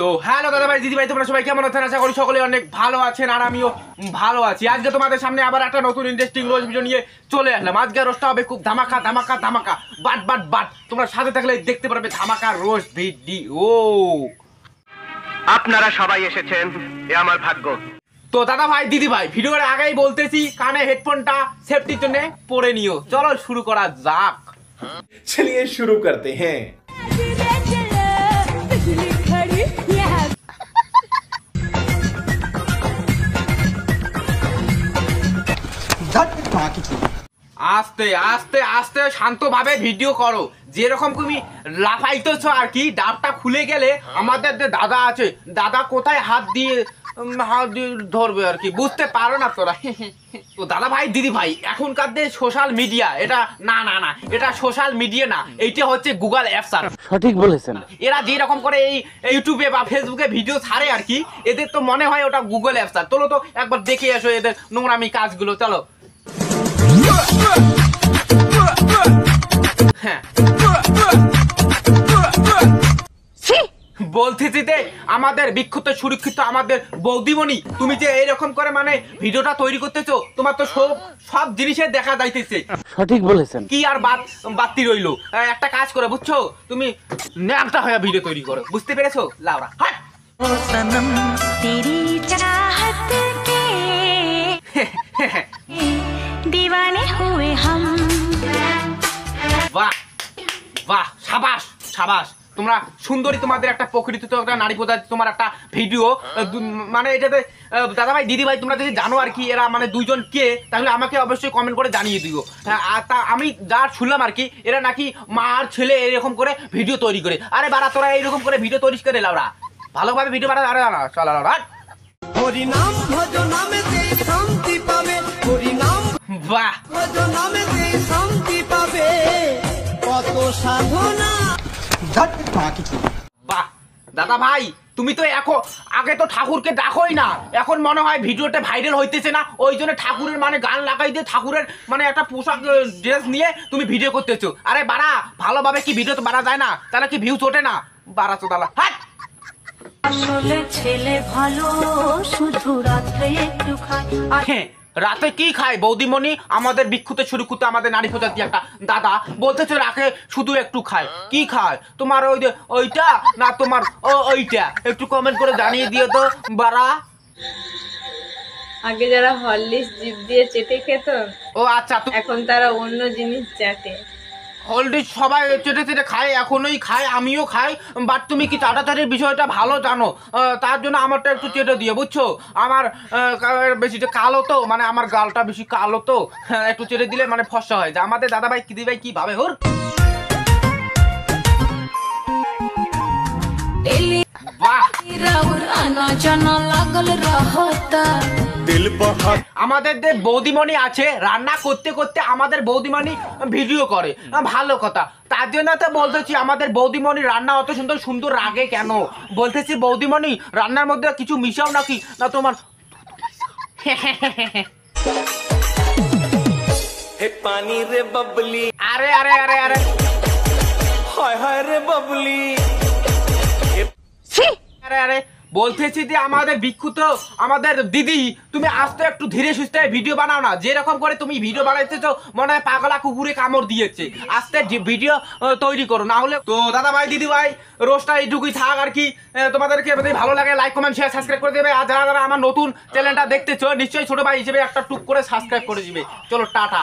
তো হ্যালো দাদা ভাই দিদি ভাই, তোমরা সবাই কেমন আছেন? আশা করি সকলে অনেক ভালো আছেন, আর আমিও ভালো আছি। আজকে তোমাদের সামনে আবার একটা নতুন ইন্টারেস্টিং রোজ ভিডিও নিয়ে চলে আসলাম। আজকে রোজটা হবে খুব ধামাকা ধামাকা ধামাকা, বাট বাট বাট। তোমরা সাথে থাকলে দেখতে পারবে ধামাকা রোজ ভিডিও। আপনারা সবাই এসেছেন, এ আমার ভাগ্য। তো দাদা ভাই দিদি ভাই, ভিডিওর আগেই বলতেছি কানে হেডফোনটা সেফটির জন্য পরে নিও। চলো শুরু করা যাক। चलिए शुरू करते हैं। আস্তে আস্তে আস্তে শান্তভাবে ভিডিও করো। যেরকম তুমি লাফাইতেছো আর কি, ডাবটা খুলে গেলে আমাদের যে দাদা আছে, দাদা কোথায় হাত দিয়ে ধরবে আর কি, বুঝতে পারো না তোরা। তো দাদা ভাই দিদি ভাই, এখনকার যে সোশ্যাল মিডিয়া, এটা না না না, এটা সোশ্যাল মিডিয়া না, এইটা হচ্ছে গুগল অ্যাপস। আর সঠিক বলেছেন। এরা যেরকম করে এই ইউটিউবে বা ফেসবুকে ভিডিও ছাড়ে আর কি, এদের তো মনে হয় ওটা গুগল অ্যাপস। আর চলো তো একবার দেখে এসো এদের নোংরামি কাজগুলো, চলো। হ্যাঁ, বলতেছি যে আমাদের বিক্ষুব্ধ সুরক্ষিত আমাদের বৌদিমণি, তুমি যে এইরকম করে মানে ভিডিওটা তৈরি করতেছো, তোমার তো সব জিনিসে দেখা যাইতেছে। সঠিক বলেছেন। কি আর বাতি রইলো, একটা কাজ করে বুঝছো, তুমি ন্যাংটা হয়ে ভিডিও তৈরি করো, বুঝতে পেরেছো লাউরা? হাট! ओ सनम तेरी चाहत के दीवाने हुए हम। বাহ বাহ, সাবাস সাবাস। তোমরা সুন্দরী, তোমাদের একটা প্রকৃতি, তো একটা নারী প্রজাতি, তোমার একটা ভিডিও মানে এটাতে দাদা ভাই দিদি ভাই, তোমরা যদি জানো আর কি এরা মানে দুইজন কে, তাহলে আমাকে অবশ্যই কমেন্ট করে জানিয়ে দিও। আর তা আমি যা শুনলাম আর কি, এরা নাকি মা আর ছেলে এরকম করে ভিডিও তৈরি করে। আরে বাড়া, তোরা এইরকম করে ভিডিও তৈরি করে লাউরা, ভালোভাবে ভিডিও বানা। আরে না চল লাউরা। হরি নাম ভজ নামেতে শান্তি পাবে, হরি নাম বাহ ভজ নামেতে শান্তি পাবে, কত সাধনা। বাহ দাদা ভাই, তুমি তো এখন আগে তো ঠাকুরকে ডাকোই না, এখন মনে হয় ভিডিওটা ভাইরাল হইতেছে না, ওই জন্য ঠাকুরের মানে গান লাগাই দিয়ে ঠাকুরের মানে একটা পোশাক ড্রেস নিয়ে তুমি ভিডিও করতেছো। আরে বাড়া, ভালোভাবে কি ভিডিও তো বাড়া যায় না? তাহলে কি ভিউজ ওঠে না? বাড়া চোদালা, হাট! আসলে ছেলে ভালো, শুধু রাত্রে একটু খায়। হ্যাঁ, রাতে কি খায় বৌদিমণি? আমাদের বিক্ষুব্ধ সুরক্ষিত আমাদের নারী প্রজাতি একটা দাদা বলতেছে রাতে শুধু একটু খায়। কি খায় তোমার? ওই যে ওইটা না তোমার ওইটা? একটু কমেন্ট করে জানিয়ে দিও তো বাড়া। আগে যারা হরলিক্স জিভ দিয়ে চেটে খেত, ও আচ্ছা, এখন তারা অন্য জিনিস চাটে। হলডিস সবাই চেটে চেটে খায়, এখনোই খায়, আমিও খাই। বাট তুমি কি চাটাচাটির বিষয়টা ভালো জানো, তার জন্য আমারটা একটু চেটে দিয়ে, বুঝছো? আমার বেশি কালো তো, মানে আমার গালটা বেশি কালো তো, একটু চেটে দিলে মানে ফর্সা হয়। যে আমাদের দাদা ভাই দিদি ভাই কি ভাবে হোর। বাহ, আমাদের যে বৌদিমণি আছে, রান্না করতে করতে আমাদের বৌদিমণি ভিডিও করে, ভালো কথা। তার জন্য তো বলতেছি আমাদের বৌদিমণি রান্না অত সুন্দর সুন্দর রাগে কেন? বলতেছি বৌদিমণি রান্নার মধ্যে কিছু মিশাও নাকি না তোমার? হে পানি রে বাবলি, আরে আরে আরে আরে, হায় হায় রে বাবলি। আরে আরে, বলতেছি যে আমাদের বিক্ষুব্ধ আমাদের দিদি, তুমি আস্তে একটু ধীরে সুস্থে ভিডিও বানাও না। যেরকম করে তুমি ভিডিও বানাইতেছো মনে হয় পাগলা কুকুরে কামড় দিয়েছে। আস্তে ভিডিও তৈরি করো, না হলে। তো দাদা ভাই দিদি ভাই, রোজটা এইটুকুই থাক আর কি। তোমাদেরকে যদি ভালো লাগে লাইক কমেন্ট শেয়ার সাবস্ক্রাইব করে দেবে। আর যারা যারা আমার নতুন চ্যানেলটা দেখতেছো, নিশ্চয়ই ছোট ভাই হিসেবে একটা টুক করে সাবস্ক্রাইব করে দিবে। চলো টাটা।